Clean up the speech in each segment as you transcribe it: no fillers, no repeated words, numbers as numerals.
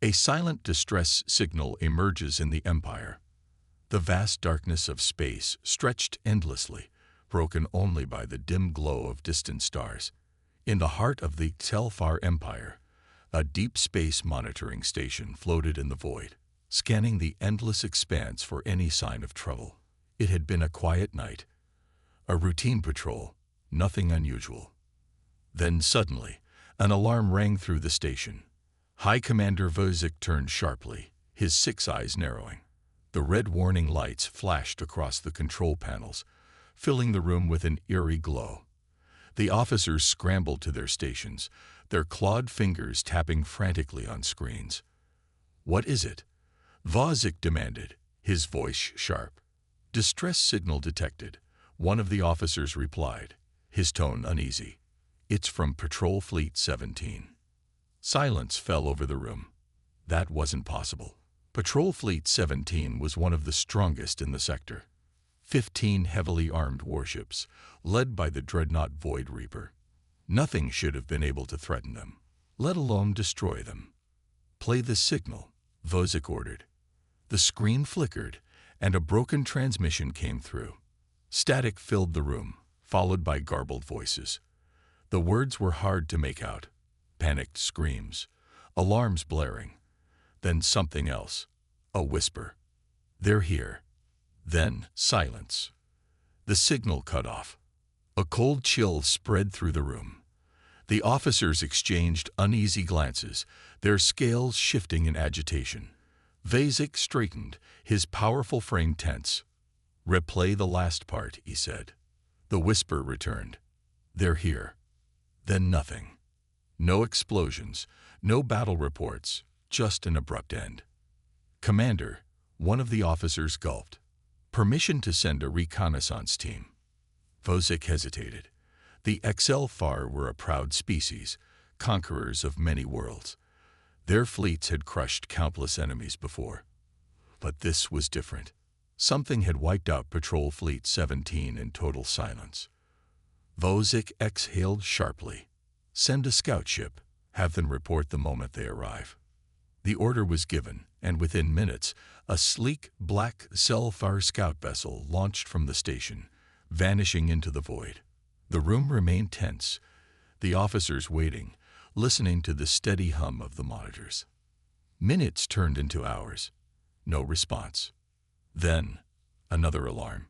A silent distress signal emerges in the Empire. The vast darkness of space stretched endlessly, broken only by the dim glow of distant stars. In the heart of the Telfar Empire, a deep space monitoring station floated in the void, scanning the endless expanse for any sign of trouble. It had been a quiet night, a routine patrol, nothing unusual. Then suddenly, an alarm rang through the station. High Commander Vozek turned sharply, his 6 eyes narrowing. The red warning lights flashed across the control panels, filling the room with an eerie glow. The officers scrambled to their stations, their clawed fingers tapping frantically on screens. "What is it?" Vozek demanded, his voice sharp. "Distress signal detected," one of the officers replied, his tone uneasy. "It's from Patrol Fleet 17. Silence fell over the room. That wasn't possible. Patrol Fleet 17 was one of the strongest in the sector. 15 heavily armed warships, led by the dreadnought Void Reaper. Nothing should have been able to threaten them, let alone destroy them. "Play the signal," Vozek ordered. The screen flickered, and a broken transmission came through. Static filled the room, followed by garbled voices. The words were hard to make out. Panicked screams, alarms blaring. Then something else, a whisper. "They're here." Then silence. The signal cut off. A cold chill spread through the room. The officers exchanged uneasy glances, their scales shifting in agitation. Vozek straightened, his powerful frame tense. "Replay the last part," he said. The whisper returned. "They're here." Then nothing. No explosions, no battle reports, just an abrupt end. "Commander," one of the officers gulped. "Permission to send a reconnaissance team." Vozek hesitated. The Exelfar were a proud species, conquerors of many worlds. Their fleets had crushed countless enemies before. But this was different. Something had wiped out Patrol Fleet 17 in total silence. Vozek exhaled sharply. "Send a scout ship. Have them report the moment they arrive." The order was given, and within minutes, a sleek, black Selfar scout vessel launched from the station, vanishing into the void. The room remained tense, the officers waiting, listening to the steady hum of the monitors. Minutes turned into hours. No response. Then, another alarm.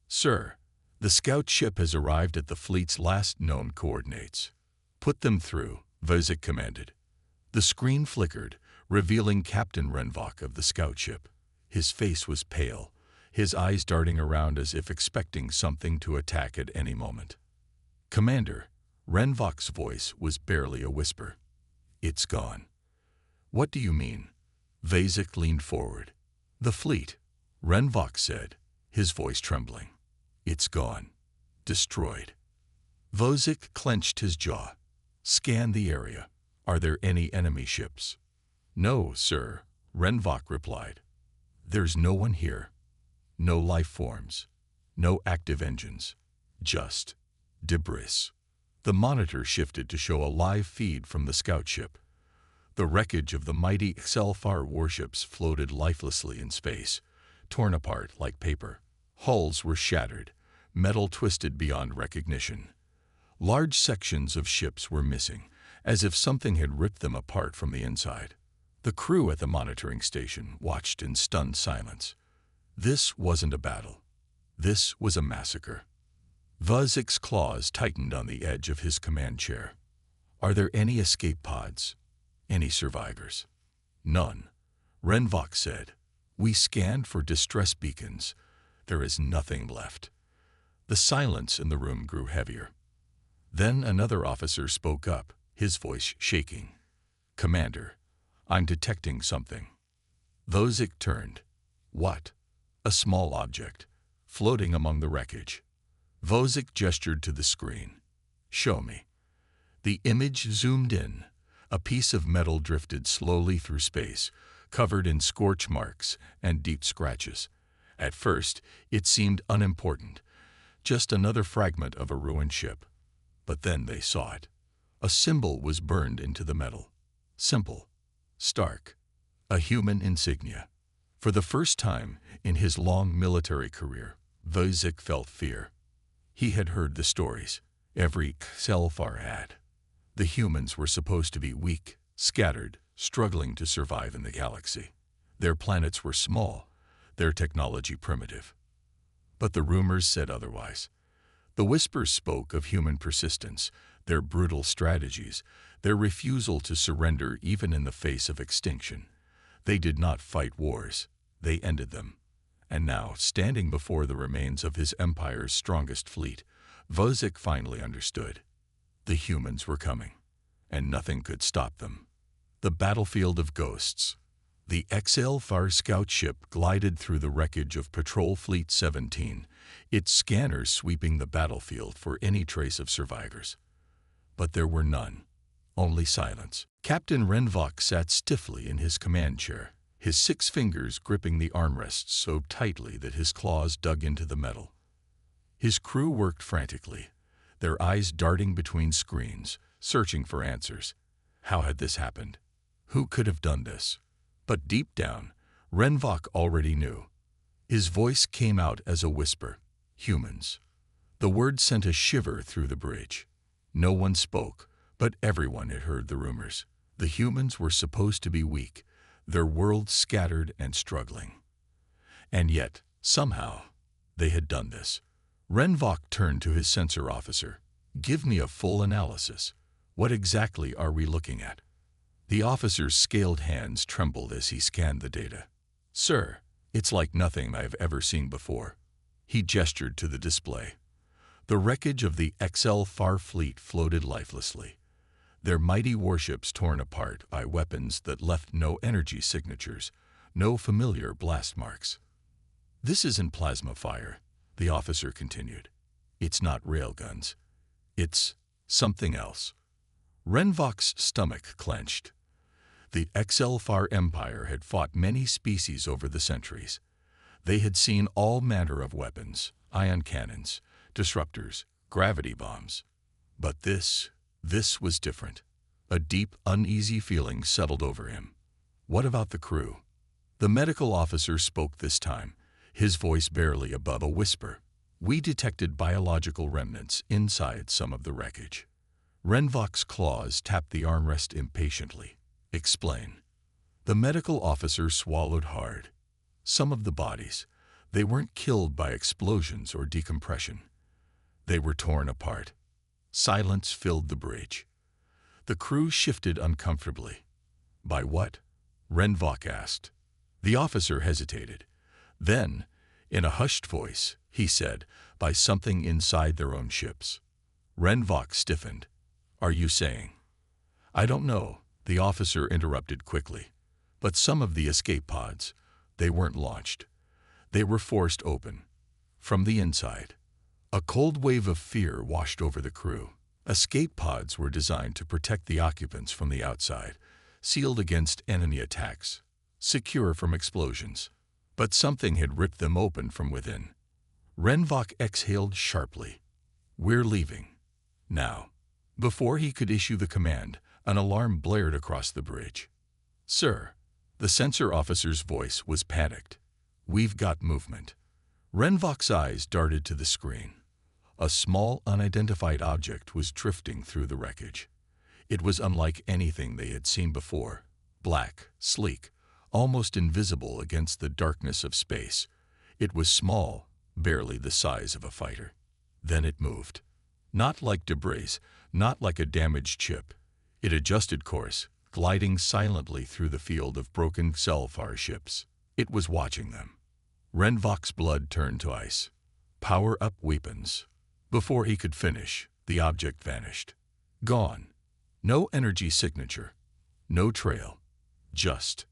"Sir, the scout ship has arrived at the fleet's last known coordinates." "Put them through," Vozek commanded. The screen flickered, revealing Captain Renvok of the scout ship. His face was pale, his eyes darting around as if expecting something to attack at any moment. "Commander," Renvok's voice was barely a whisper. "It's gone." "What do you mean?" Vozek leaned forward. "The fleet," Renvok said, his voice trembling. "It's gone. Destroyed." Vozek clenched his jaw. "Scan the area. Are there any enemy ships?" "No, sir," Renvok replied. "There's no one here. No life forms. No active engines. Just debris." The monitor shifted to show a live feed from the scout ship. The wreckage of the mighty Exelfar warships floated lifelessly in space, torn apart like paper. Hulls were shattered, metal twisted beyond recognition. Large sections of ships were missing, as if something had ripped them apart from the inside. The crew at the monitoring station watched in stunned silence. This wasn't a battle. This was a massacre. Vozek's claws tightened on the edge of his command chair. "Are there any escape pods? Any survivors?" "None," Renvok said. "We scanned for distress beacons. There is nothing left." The silence in the room grew heavier. Then another officer spoke up, his voice shaking. "Commander, I'm detecting something." Vozek turned. "What?" "A small object, floating among the wreckage." Vozek gestured to the screen. "Show me." The image zoomed in. A piece of metal drifted slowly through space, covered in scorch marks and deep scratches. At first, it seemed unimportant, just another fragment of a ruined ship. But then they saw it. A symbol was burned into the metal. Simple, stark, A human insignia. For the first time in his long military career, Vosik felt fear. He had heard the stories. Every Sci-Fi had. The humans were supposed to be weak, scattered, struggling to survive in the galaxy. Their planets were small, their technology primitive. But the rumors said otherwise. The whispers spoke of human persistence, their brutal strategies, their refusal to surrender even in the face of extinction. They did not fight wars, they ended them. And now, standing before the remains of his empire's strongest fleet, Vosik finally understood. The humans were coming, and nothing could stop them. The battlefield of ghosts. The HFY scout ship glided through the wreckage of Patrol Fleet 17, its scanners sweeping the battlefield for any trace of survivors. But there were none. Only silence. Captain Renvok sat stiffly in his command chair, his 6 fingers gripping the armrests so tightly that his claws dug into the metal. His crew worked frantically, their eyes darting between screens, searching for answers. How had this happened? Who could have done this? But deep down, Renvok already knew. His voice came out as a whisper. Humans. The word sent a shiver through the bridge. No one spoke, but everyone had heard the rumors. The humans were supposed to be weak, their world scattered and struggling. And yet, somehow, they had done this. Renvok turned to his sensor officer. Give me a full analysis. What exactly are we looking at? The officer's scaled hands trembled as he scanned the data. Sir, it's like nothing I've ever seen before. He gestured to the display. The wreckage of the HFY fleet floated lifelessly, their mighty warships torn apart by weapons that left no energy signatures, no familiar blast marks. This isn't plasma fire, the officer continued. It's not railguns. It's something else. Renvok's stomach clenched. The HFY Empire had fought many species over the centuries. They had seen all manner of weapons, ion cannons, disruptors, gravity bombs. But this was different. A deep, uneasy feeling settled over him. What about the crew? The medical officer spoke this time, his voice barely above a whisper. We detected biological remnants inside some of the wreckage. Renvok's claws tapped the armrest impatiently. Explain. The medical officer swallowed hard. Some of the bodies, they weren't killed by explosions or decompression. They were torn apart. Silence filled the bridge. The crew shifted uncomfortably. By what? Renvok asked. The officer hesitated. Then, in a hushed voice, he said, by something inside their own ships. Renvok stiffened. Are you saying? I don't know, the officer interrupted quickly. But some of the escape pods, they weren't launched. They were forced open. From the inside. A cold wave of fear washed over the crew. Escape pods were designed to protect the occupants from the outside, sealed against enemy attacks, secure from explosions. But something had ripped them open from within. Renvok exhaled sharply. We're leaving. Now. Before he could issue the command, an alarm blared across the bridge. Sir, the sensor officer's voice was panicked. We've got movement. Renvok's eyes darted to the screen. A small, unidentified object was drifting through the wreckage. It was unlike anything they had seen before. Black, sleek, almost invisible against the darkness of space. It was small, barely the size of a fighter. Then it moved. Not like debris, not like a damaged ship. It adjusted course, gliding silently through the field of broken Sci-Fi ships. It was watching them. Renvok's blood turned to ice. Power up weapons. Before he could finish, the object vanished. Gone. No energy signature. No trail. Just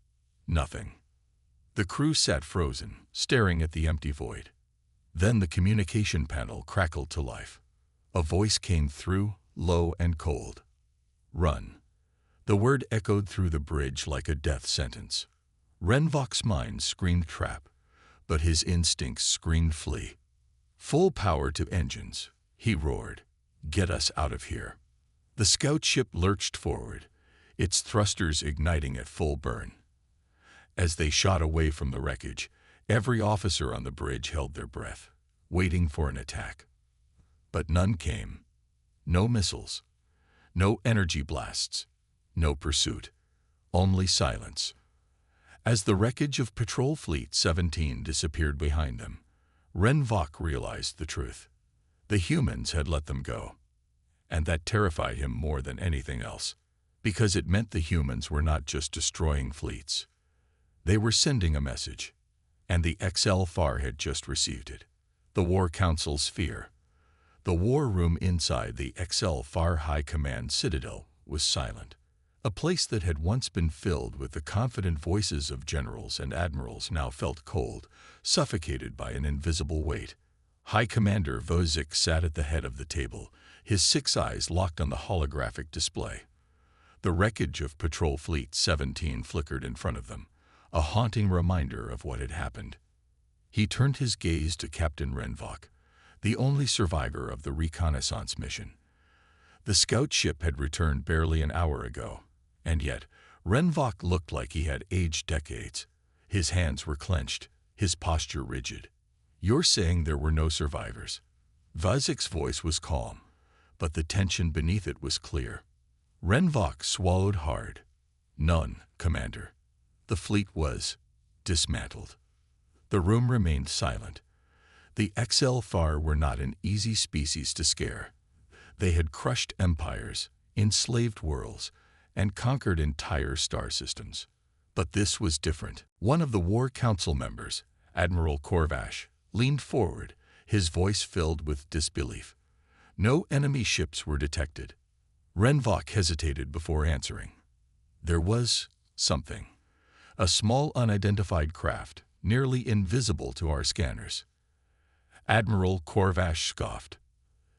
nothing. The crew sat frozen, staring at the empty void. Then the communication panel crackled to life. A voice came through, low and cold. Run. The word echoed through the bridge like a death sentence. Renvok's mind screamed trap, but his instincts screamed flee. Full power to engines, he roared. Get us out of here. The scout ship lurched forward, its thrusters igniting at full burn. As they shot away from the wreckage, every officer on the bridge held their breath, waiting for an attack. But none came. No missiles, no energy blasts, no pursuit, only silence. As the wreckage of Patrol Fleet 17 disappeared behind them, Renvok realized the truth. The humans had let them go. And that terrified him more than anything else, because it meant the humans were not just destroying fleets. They were sending a message, and the XL-FAR had just received it. The War Council's fear. The war room inside the XL-FAR High Command Citadel was silent. A place that had once been filled with the confident voices of generals and admirals now felt cold, suffocated by an invisible weight. High Commander Vozik sat at the head of the table, his 6 eyes locked on the holographic display. The wreckage of Patrol Fleet 17 flickered in front of them, a haunting reminder of what had happened. He turned his gaze to Captain Renvok, the only survivor of the reconnaissance mission. The scout ship had returned barely an hour ago, and yet Renvok looked like he had aged decades. His hands were clenched, his posture rigid. "You're saying there were no survivors?" Vozik's voice was calm, but the tension beneath it was clear. Renvok swallowed hard. "None, Commander. The fleet was dismantled." The room remained silent. The XL-FAR were not an easy species to scare. They had crushed empires, enslaved worlds, and conquered entire star systems. But this was different. One of the War Council members, Admiral Korvash, leaned forward, his voice filled with disbelief. No enemy ships were detected. Renvok hesitated before answering. There was something. A small unidentified craft, nearly invisible to our scanners. Admiral Korvash scoffed.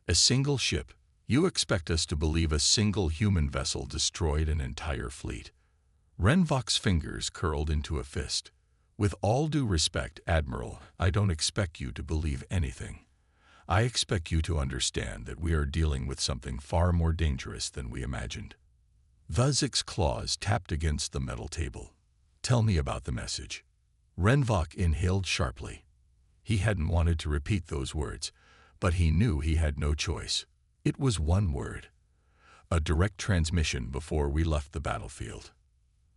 "A single ship? You expect us to believe a single human vessel destroyed an entire fleet?" Renvok's fingers curled into a fist. "With all due respect, Admiral, I don't expect you to believe anything. I expect you to understand that we are dealing with something far more dangerous than we imagined." Vozik's claws tapped against the metal table. "Tell me about the message." Renvok inhaled sharply. He hadn't wanted to repeat those words, but he knew he had no choice. It was one word. A direct transmission before we left the battlefield.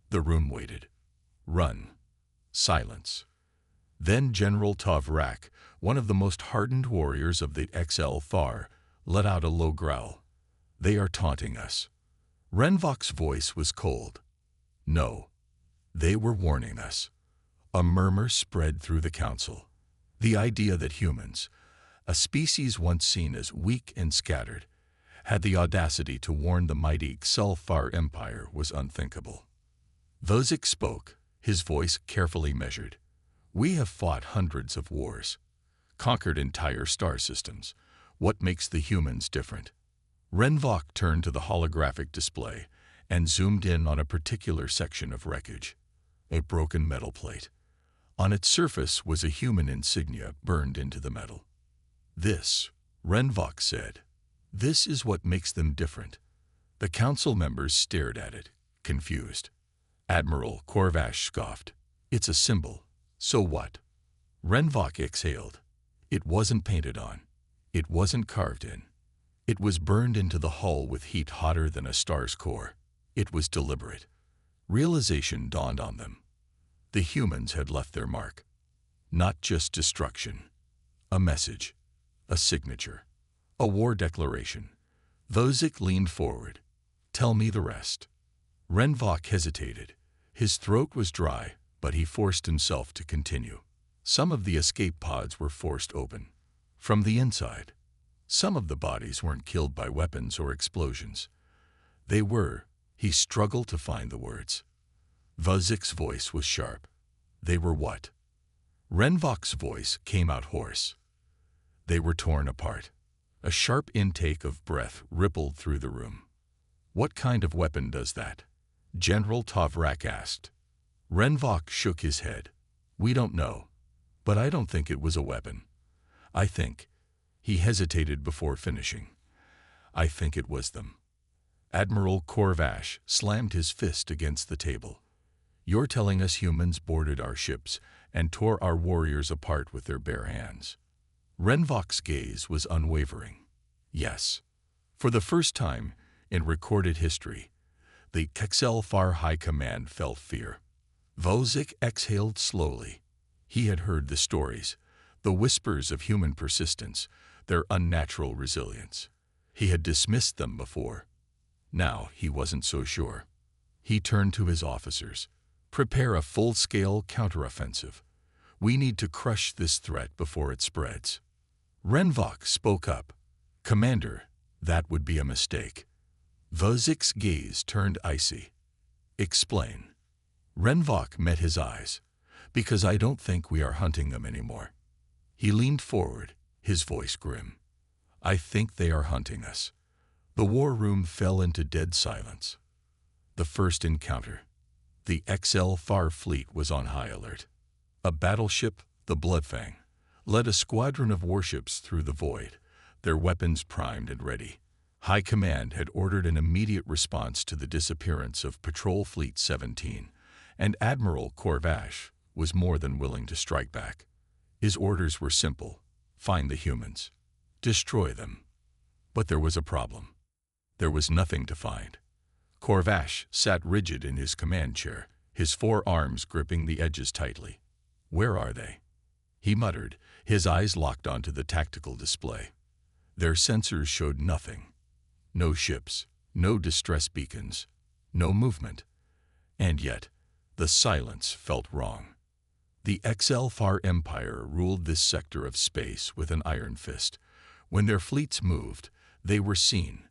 The room waited. Run. Silence. Then General Tavrak, one of the most hardened warriors of the XL-FAR, let out a low growl. "They are taunting us." Renvok's voice was cold. "No. They were warning us." A murmur spread through the council. The idea that humans, a species once seen as weak and scattered, had the audacity to warn the mighty XL-FAR Empire was unthinkable. Vozik spoke, his voice carefully measured. "We have fought hundreds of wars, conquered entire star systems. What makes the humans different?" Renvok turned to the holographic display and zoomed in on a particular section of wreckage. A broken metal plate. On its surface was a human insignia burned into the metal. "This," Renvok said, "this is what makes them different." The council members stared at it, confused. Admiral Korvash scoffed. "It's a symbol. So what?" Renvok exhaled. "It wasn't painted on. It wasn't carved in. It was burned into the hull with heat hotter than a star's core. It was deliberate." Realization dawned on them. The humans had left their mark. Not just destruction. A message. A signature. A war declaration. Vozik leaned forward. "Tell me the rest." Renvok hesitated. His throat was dry, but he forced himself to continue. Some of the escape pods were forced open. From the inside. Some of the bodies weren't killed by weapons or explosions. They were. He struggled to find the words. Vozik's voice was sharp. "They were what?" Renvok's voice came out hoarse. "They were torn apart." A sharp intake of breath rippled through the room. "What kind of weapon does that?" General Tavrak asked. Renvok shook his head. "We don't know. But I don't think it was a weapon. I think..." He hesitated before finishing. "I think it was them." Admiral Korvash slammed his fist against the table. You're telling us humans boarded our ships and tore our warriors apart with their bare hands. Renvok's gaze was unwavering. Yes. For the first time in recorded history, the HFY High Command felt fear. Vozik exhaled slowly. He had heard the stories, the whispers of human persistence, their unnatural resilience. He had dismissed them before. Now he wasn't so sure. He turned to his officers. Prepare a full-scale counteroffensive. We need to crush this threat before it spreads. Renvok spoke up. Commander, that would be a mistake. Vozik's gaze turned icy. Explain. Renvok met his eyes. Because I don't think we are hunting them anymore. He leaned forward, his voice grim. I think they are hunting us. The war room fell into dead silence. The first encounter. The HFY fleet was on high alert. A battleship, the Bloodfang, led a squadron of warships through the void, their weapons primed and ready. High Command had ordered an immediate response to the disappearance of Patrol Fleet 17, and Admiral Corvash was more than willing to strike back. His orders were simple: find the humans, destroy them. But there was a problem. There was nothing to find. Corvash sat rigid in his command chair, his forearms gripping the edges tightly. Where are they? He muttered, his eyes locked onto the tactical display. Their sensors showed nothing. No ships, no distress beacons, no movement. And yet, the silence felt wrong. The HFY Empire ruled this sector of space with an iron fist. When their fleets moved, they were seen.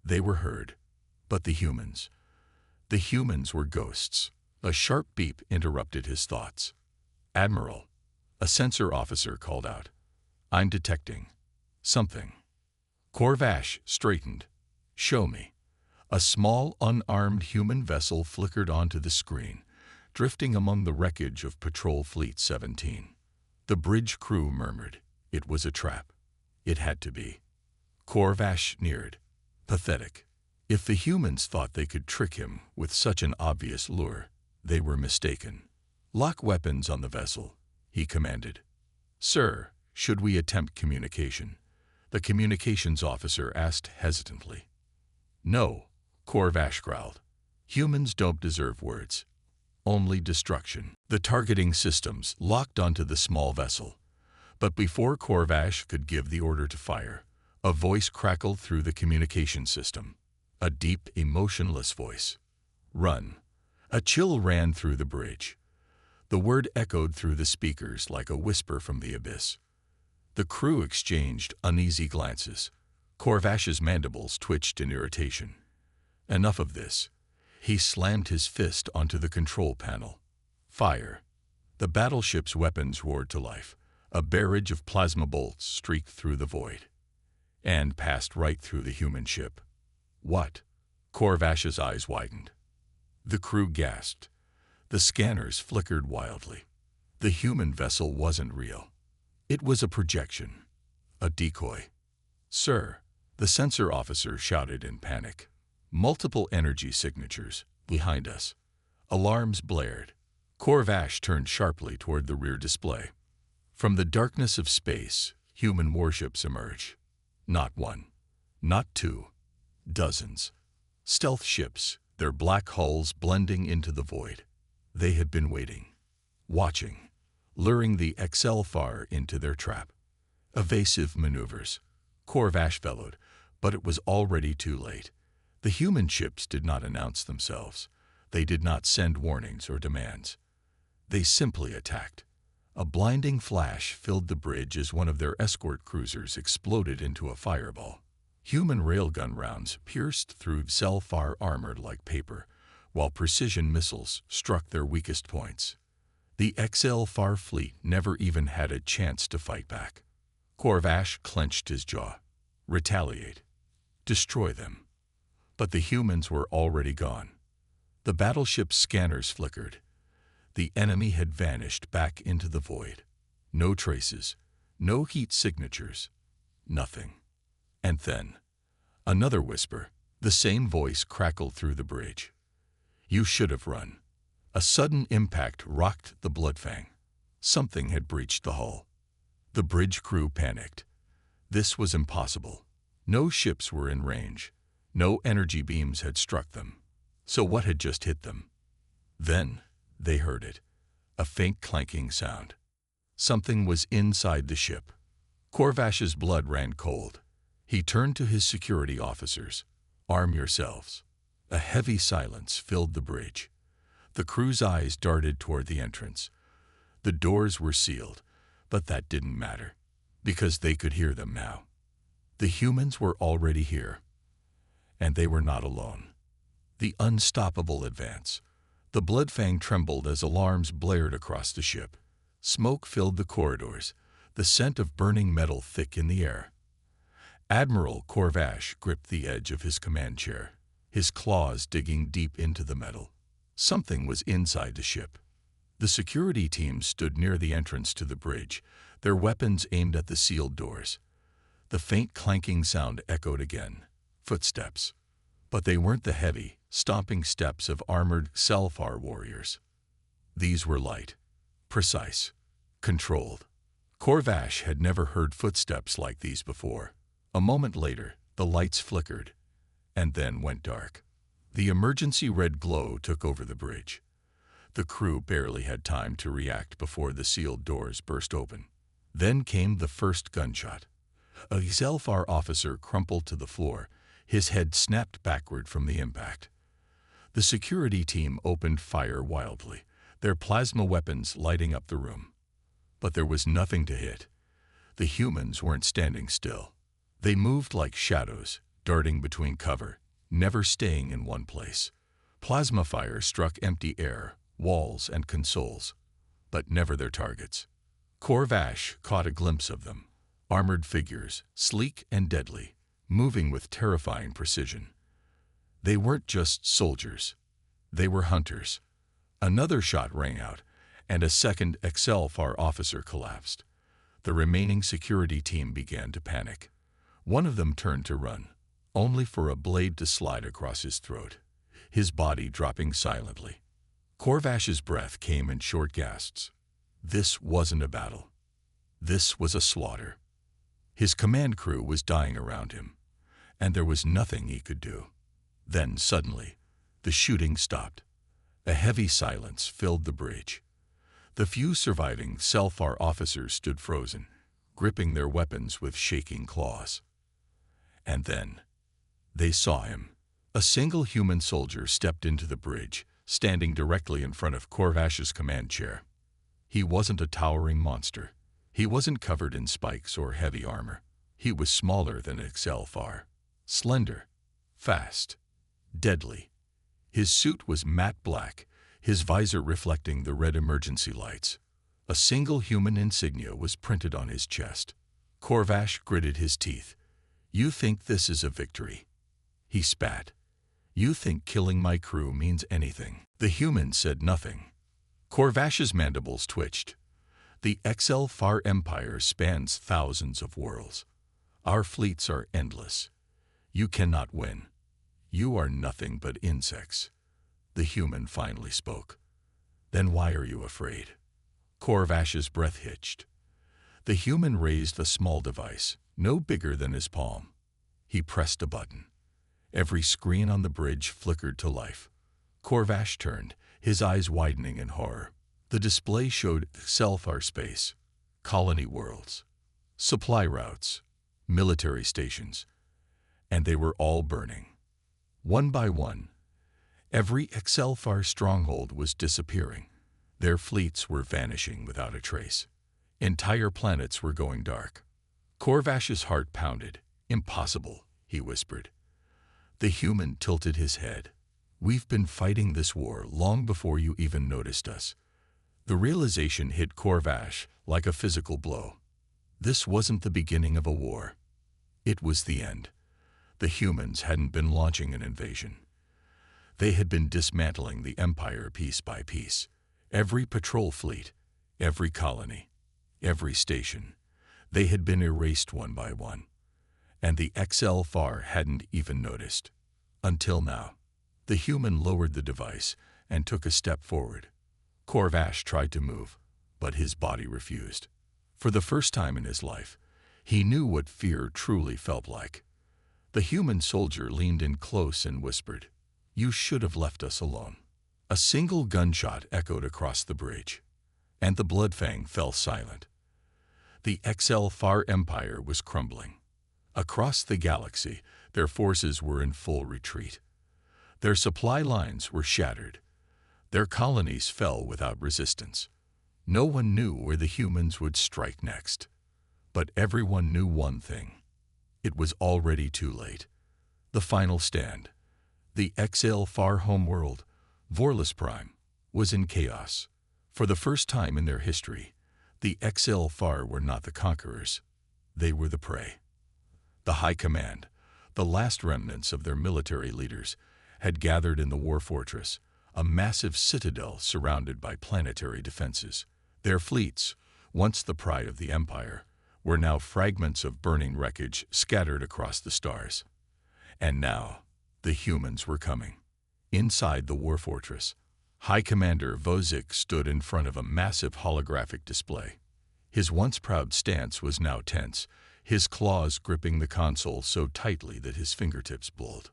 They were heard. But the humans were ghosts. A sharp beep interrupted his thoughts. Admiral, a sensor officer called out. I'm detecting something. Corvash straightened. Show me. A small, unarmed human vessel flickered onto the screen, drifting among the wreckage of Patrol Fleet 17. The bridge crew murmured. It was a trap. It had to be. Corvash sneered. Pathetic. If the humans thought they could trick him with such an obvious lure, they were mistaken. Lock weapons on the vessel, he commanded. Sir, should we attempt communication? The communications officer asked hesitantly. No, Corvash growled. Humans don't deserve words. Only destruction. The targeting systems locked onto the small vessel. But before Corvash could give the order to fire, a voice crackled through the communication system. A deep, emotionless voice. Run. A chill ran through the bridge. The word echoed through the speakers like a whisper from the abyss. The crew exchanged uneasy glances. Corvash's mandibles twitched in irritation. Enough of this. He slammed his fist onto the control panel. Fire. The battleship's weapons roared to life. A barrage of plasma bolts streaked through the void and passed right through the human ship. What? Corvash's eyes widened. The crew gasped. The scanners flickered wildly. The human vessel wasn't real. It was a projection, a decoy. Sir, the sensor officer shouted in panic. Multiple energy signatures behind us. Alarms blared. Corvash turned sharply toward the rear display. From the darkness of space, human warships emerged. Not one, not two, dozens. Stealth ships, their black hulls blending into the void. They had been waiting, watching, luring the HFY into their trap. Evasive maneuvers. Corvash bellowed, but it was already too late. The human ships did not announce themselves. They did not send warnings or demands. They simply attacked. A blinding flash filled the bridge as one of their escort cruisers exploded into a fireball. Human railgun rounds pierced through Selfar armor like paper, while precision missiles struck their weakest points. The HFY fleet never even had a chance to fight back. Corvash clenched his jaw. Retaliate. Destroy them. But the humans were already gone. The battleship's scanners flickered. The enemy had vanished back into the void. No traces, no heat signatures, nothing. And then, another whisper, the same voice crackled through the bridge. You should have run. A sudden impact rocked the Bloodfang. Something had breached the hull. The bridge crew panicked. This was impossible. No ships were in range. No energy beams had struck them. So what had just hit them? Then they heard it. A faint clanking sound. Something was inside the ship. Corvash's blood ran cold. He turned to his security officers. "Arm yourselves." A heavy silence filled the bridge. The crew's eyes darted toward the entrance. The doors were sealed, but that didn't matter, because they could hear them now. The humans were already here, and they were not alone. The unstoppable advance. The Bloodfang trembled as alarms blared across the ship. Smoke filled the corridors, the scent of burning metal thick in the air. Admiral Corvash gripped the edge of his command chair, his claws digging deep into the metal. Something was inside the ship. The security team stood near the entrance to the bridge, their weapons aimed at the sealed doors. The faint clanking sound echoed again. Footsteps. But they weren't the heavy, stomping steps of armored Selfar warriors. These were light, precise, controlled. Corvash had never heard footsteps like these before. A moment later, the lights flickered, and then went dark. The emergency red glow took over the bridge. The crew barely had time to react before the sealed doors burst open. Then came the first gunshot. A Selfar officer crumpled to the floor, his head snapped backward from the impact. The security team opened fire wildly, their plasma weapons lighting up the room. But there was nothing to hit. The humans weren't standing still. They moved like shadows, darting between cover, never staying in one place. Plasma fire struck empty air, walls, and consoles, but never their targets. Corvash caught a glimpse of them. Armored figures, sleek and deadly, moving with terrifying precision. They weren't just soldiers. They were hunters. Another shot rang out, and a second Excelfar officer collapsed. The remaining security team began to panic. One of them turned to run, only for a blade to slide across his throat, his body dropping silently. Corvash's breath came in short gasps. This wasn't a battle. This was a slaughter. His command crew was dying around him, and there was nothing he could do. Then, suddenly, the shooting stopped. A heavy silence filled the bridge. The few surviving Selfar officers stood frozen, gripping their weapons with shaking claws. And then, they saw him. A single human soldier stepped into the bridge, standing directly in front of Corvash's command chair. He wasn't a towering monster. He wasn't covered in spikes or heavy armor. He was smaller than Excelfar, slender, fast, deadly. His suit was matte black, his visor reflecting the red emergency lights. A single human insignia was printed on his chest. Corvash gritted his teeth. "You think this is a victory?" He spat. "You think killing my crew means anything?" The human said nothing. Corvash's mandibles twitched. "The Excelfar Empire spans thousands of worlds. Our fleets are endless. You cannot win. You are nothing but insects." The human finally spoke. "Then why are you afraid?" Corvash's breath hitched. The human raised a small device, no bigger than his palm. He pressed a button. Every screen on the bridge flickered to life. Corvash turned, his eyes widening in horror. The display showed Selfar space, colony worlds, supply routes, military stations, and they were all burning. One by one, every Excelfar stronghold was disappearing. Their fleets were vanishing without a trace. Entire planets were going dark. Corvash's heart pounded. "Impossible," he whispered. The human tilted his head. "We've been fighting this war long before you even noticed us." The realization hit Corvash like a physical blow. This wasn't the beginning of a war. It was the end. The humans hadn't been launching an invasion. They had been dismantling the Empire piece by piece. Every patrol fleet, every colony, every station. They had been erased one by one. And the Excelfar hadn't even noticed. Until now. The human lowered the device, and took a step forward. Corvash tried to move, but his body refused. For the first time in his life, he knew what fear truly felt like. The human soldier leaned in close and whispered, "You should have left us alone." A single gunshot echoed across the bridge, and the Bloodfang fell silent. The HFY Empire was crumbling. Across the galaxy, their forces were in full retreat. Their supply lines were shattered. Their colonies fell without resistance. No one knew where the humans would strike next. But everyone knew one thing. It was already too late. The final stand. The HFY homeworld, Vorlis Prime, was in chaos. For the first time in their history, the HFY were not the conquerors. They were the prey. The High Command, the last remnants of their military leaders, had gathered in the War Fortress, a massive citadel surrounded by planetary defenses. Their fleets, once the pride of the Empire, were now fragments of burning wreckage scattered across the stars. And now, the humans were coming. Inside the War Fortress, High Commander Vozik stood in front of a massive holographic display. His once proud stance was now tense, his claws gripping the console so tightly that his fingertips bulled.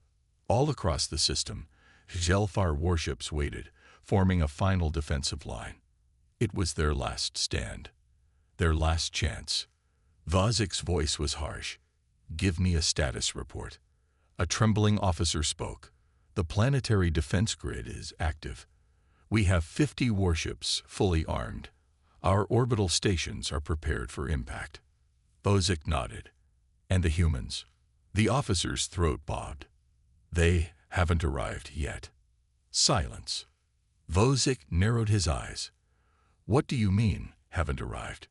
All across the system, HFY warships waited, forming a final defensive line. It was their last stand, their last chance. Vozik's voice was harsh. "Give me a status report." A trembling officer spoke. "The planetary defense grid is active. We have 50 warships fully armed. Our orbital stations are prepared for impact." Vozik nodded. "And the humans?" The officer's throat bobbed. "They haven't arrived yet." Silence. Vozik narrowed his eyes. "What do you mean, haven't arrived?"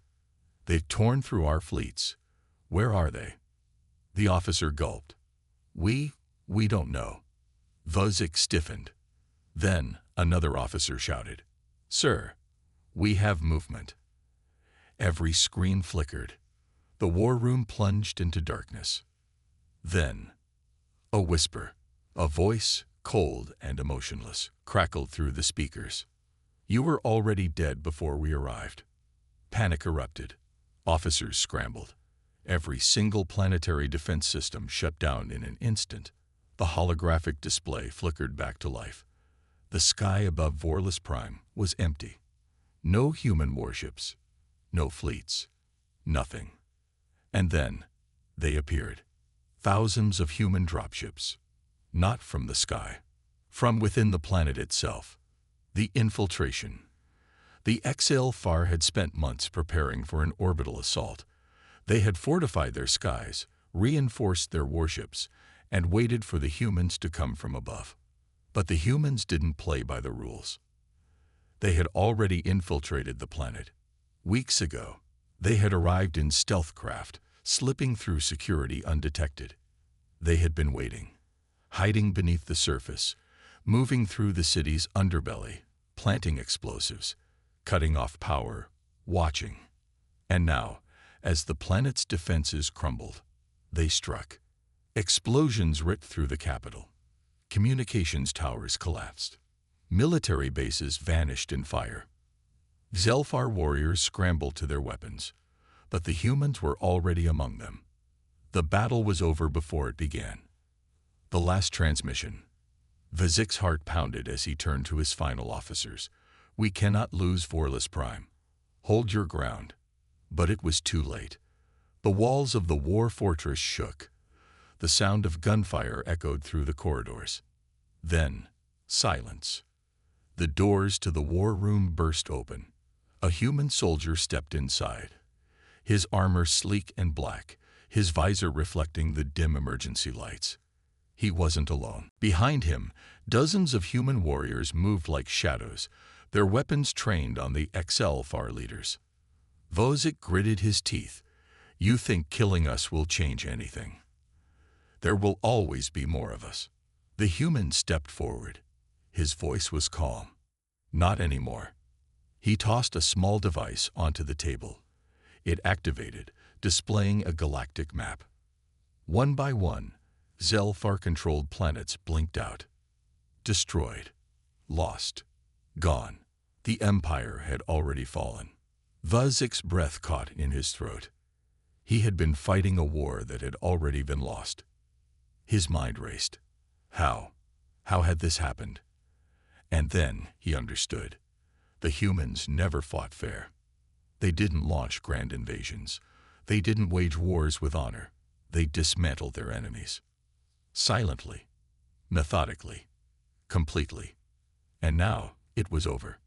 "They've torn through our fleets. Where are they?" The officer gulped. We don't know." Vozik stiffened. Then another officer shouted, "Sir, we have movement." Every screen flickered. The war room plunged into darkness. Then, a whisper, a voice, cold and emotionless, crackled through the speakers. "You were already dead before we arrived." Panic erupted. Officers scrambled. Every single planetary defense system shut down in an instant. The holographic display flickered back to life. The sky above Vorlis Prime was empty. No human warships, no fleets, nothing. And then they appeared. Thousands of human dropships. Not from the sky, from within the planet itself. The infiltration. The HFY had spent months preparing for an orbital assault. They had fortified their skies, reinforced their warships, and waited for the humans to come from above. But the humans didn't play by the rules. They had already infiltrated the planet. Weeks ago, they had arrived in stealth craft, slipping through security undetected. They had been waiting, hiding beneath the surface, moving through the city's underbelly, planting explosives, cutting off power, watching. And now, as the planet's defenses crumbled, they struck. Explosions ripped through the capital. Communications towers collapsed. Military bases vanished in fire. HFY warriors scrambled to their weapons, but the humans were already among them. The battle was over before it began. The last transmission. Vozik's heart pounded as he turned to his final officers. "We cannot lose Vorlis Prime. Hold your ground." But it was too late. The walls of the War Fortress shook. The sound of gunfire echoed through the corridors. Then, silence. The doors to the war room burst open. A human soldier stepped inside. His armor sleek and black, his visor reflecting the dim emergency lights. He wasn't alone. Behind him, dozens of human warriors moved like shadows, their weapons trained on the HFY leaders. Vozik gritted his teeth. "You think killing us will change anything? There will always be more of us." The human stepped forward. His voice was calm. "Not anymore." He tossed a small device onto the table. It activated, displaying a galactic map. One by one, HFY-controlled planets blinked out. Destroyed. Lost. Gone. The Empire had already fallen. Vuzik's breath caught in his throat. He had been fighting a war that had already been lost. His mind raced. How? How had this happened? And then he understood. The humans never fought fair. They didn't launch grand invasions. They didn't wage wars with honor. They dismantled their enemies. Silently, methodically, completely. And now it was over.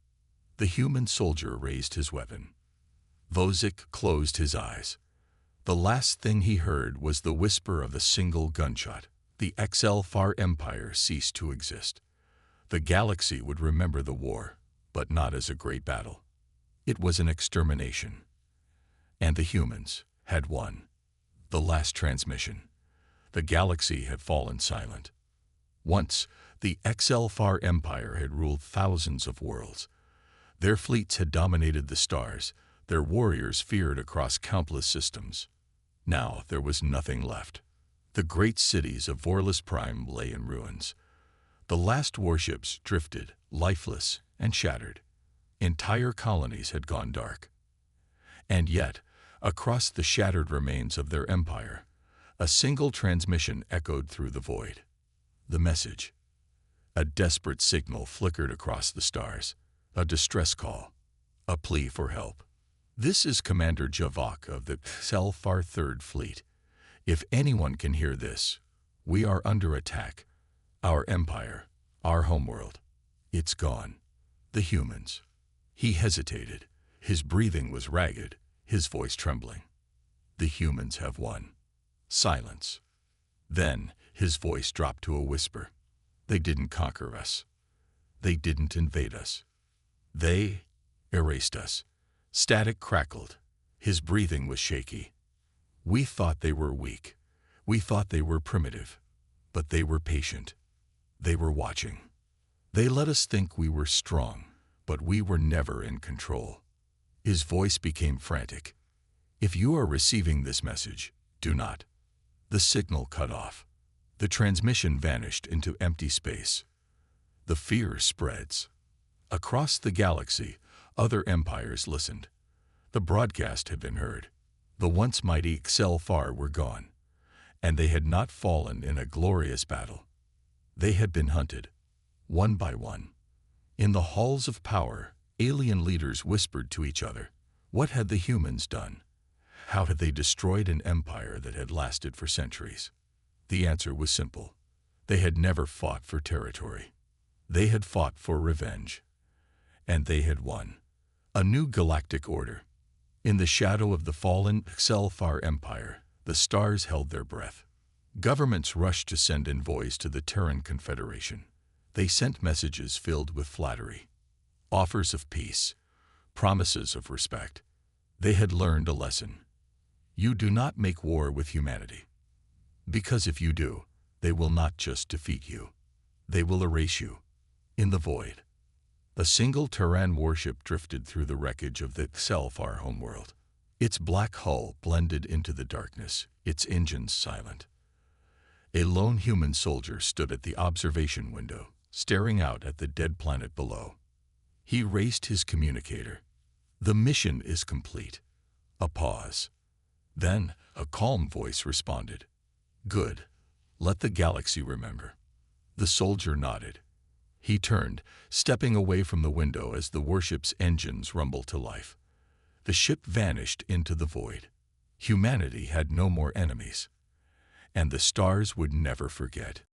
The human soldier raised his weapon. Vuzik closed his eyes. The last thing he heard was the whisper of a single gunshot. The HFY Empire ceased to exist. The galaxy would remember the war, but not as a great battle. It was an extermination. And the humans had won. The last transmission. The galaxy had fallen silent. Once, the HFY Empire had ruled thousands of worlds. Their fleets had dominated the stars. Their warriors feared across countless systems. Now there was nothing left. The great cities of Vorlus Prime lay in ruins. The last warships drifted, lifeless and shattered. Entire colonies had gone dark. And yet, across the shattered remains of their empire, a single transmission echoed through the void. The message. A desperate signal flickered across the stars. A distress call. A plea for help. "This is Commander Javak of the HFY 3rd Fleet. If anyone can hear this, we are under attack. Our empire, our homeworld, it's gone. The humans." He hesitated. His breathing was ragged, his voice trembling. "The humans have won." Silence. Then his voice dropped to a whisper. "They didn't conquer us. They didn't invade us. They erased us." Static crackled. His breathing was shaky. "We thought they were weak. We thought they were primitive. But they were patient. They were watching. They let us think we were strong, but we were never in control." His voice became frantic. "If you are receiving this message, do not." The signal cut off. The transmission vanished into empty space. The fear spreads. Across the galaxy, other empires listened. The broadcast had been heard. The once mighty HFY were gone, and they had not fallen in a glorious battle. They had been hunted, one by one. In the halls of power, alien leaders whispered to each other. What had the humans done? How had they destroyed an empire that had lasted for centuries? The answer was simple. They had never fought for territory. They had fought for revenge. And they had won. A new galactic order. In the shadow of the fallen HFY Empire, the stars held their breath. Governments rushed to send envoys to the Terran Confederation. They sent messages filled with flattery, offers of peace, promises of respect. They had learned a lesson. You do not make war with humanity. Because if you do, they will not just defeat you. They will erase you. In the void. A single Terran warship drifted through the wreckage of the HFY homeworld. Its black hull blended into the darkness, its engines silent. A lone human soldier stood at the observation window, staring out at the dead planet below. He raised his communicator. "The mission is complete." A pause. Then a calm voice responded. "Good. Let the galaxy remember." The soldier nodded. He turned, stepping away from the window as the warship's engines rumbled to life. The ship vanished into the void. Humanity had no more enemies. And the stars would never forget.